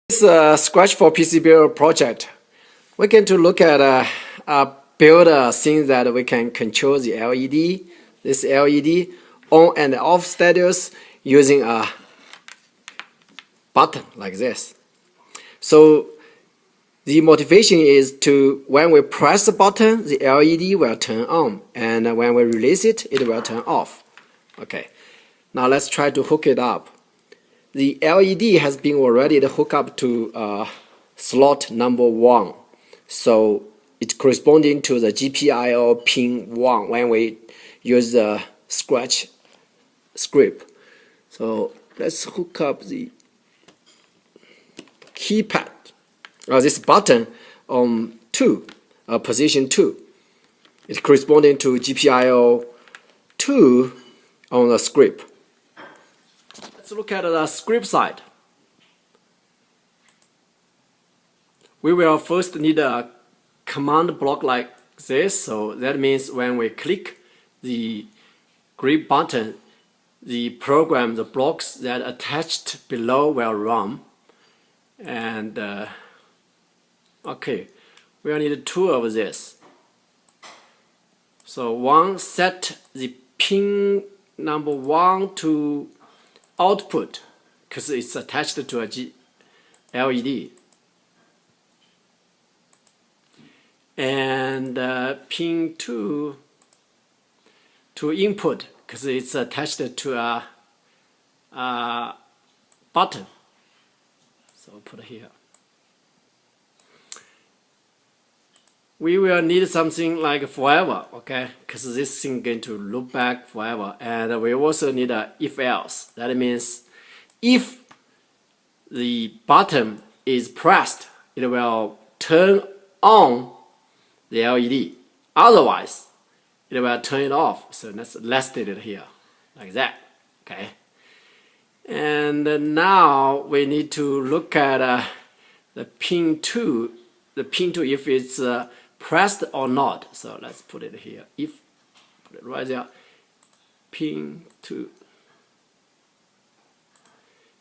This Scratch for PCB project, we're going to look at build a thing that we can control the LED, this LED on and off status using a button like this. So the motivation is to, when we press the button, the LED will turn on, and when we release it, it will turn off. Okay, now let's try to hook it up. The LED has been already hooked up to slot number 1, so it's corresponding to the GPIO pin 1 when we use the Scratch script. So let's hook up the keypad, this button on 2, position 2. It's corresponding to GPIO 2 on the script. Let's look at the script side. We will first need a command block like this. So that means when we click the grip button, the program, the blocks that attached below will run. And okay, we will need 2 of this. So one, set the pin number 1 to output because it's attached to a LED, and pin 2 to input because it's attached to a button. So put it here. We will need something like forever, okay? Because this thing is going to loop back forever. And we also need a if-else. That means if the button is pressed, it will turn on the LED. Otherwise, it will turn it off. So let's state it here, like that, okay? And now we need to look at the pin 2. The pin 2, if it's pressed or not. So let's put it here. If put it right there, pin 2.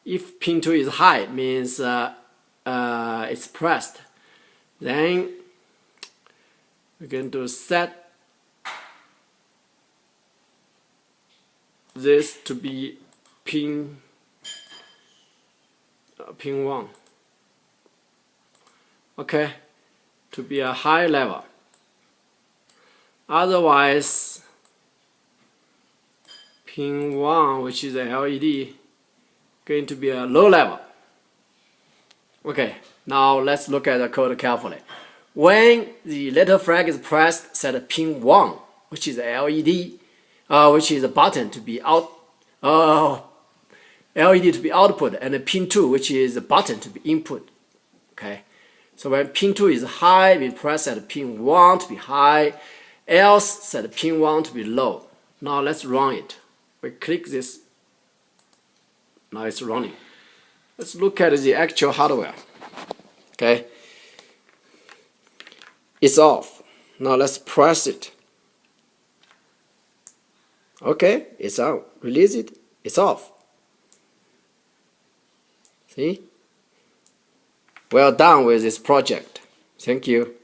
If pin 2 is high, it means it's pressed. Then we're going to set this to be pin 1. Okay, to be a high level. Otherwise, pin 1, which is a LED, going to be a low level. Okay, now let's look at the code carefully. When the little flag is pressed, set pin 1, which is a LED, which is a button to be out, LED to be output, and pin 2, which is a button to be input. Okay. So when pin 2 is high, we press set pin 1 to be high, else set pin 1 to be low. Now let's run it. We click this. Now it's running. Let's look at the actual hardware. Okay. It's off. Now let's press it. Okay, it's on. Release it. It's off. See? Well done with this project. Thank you.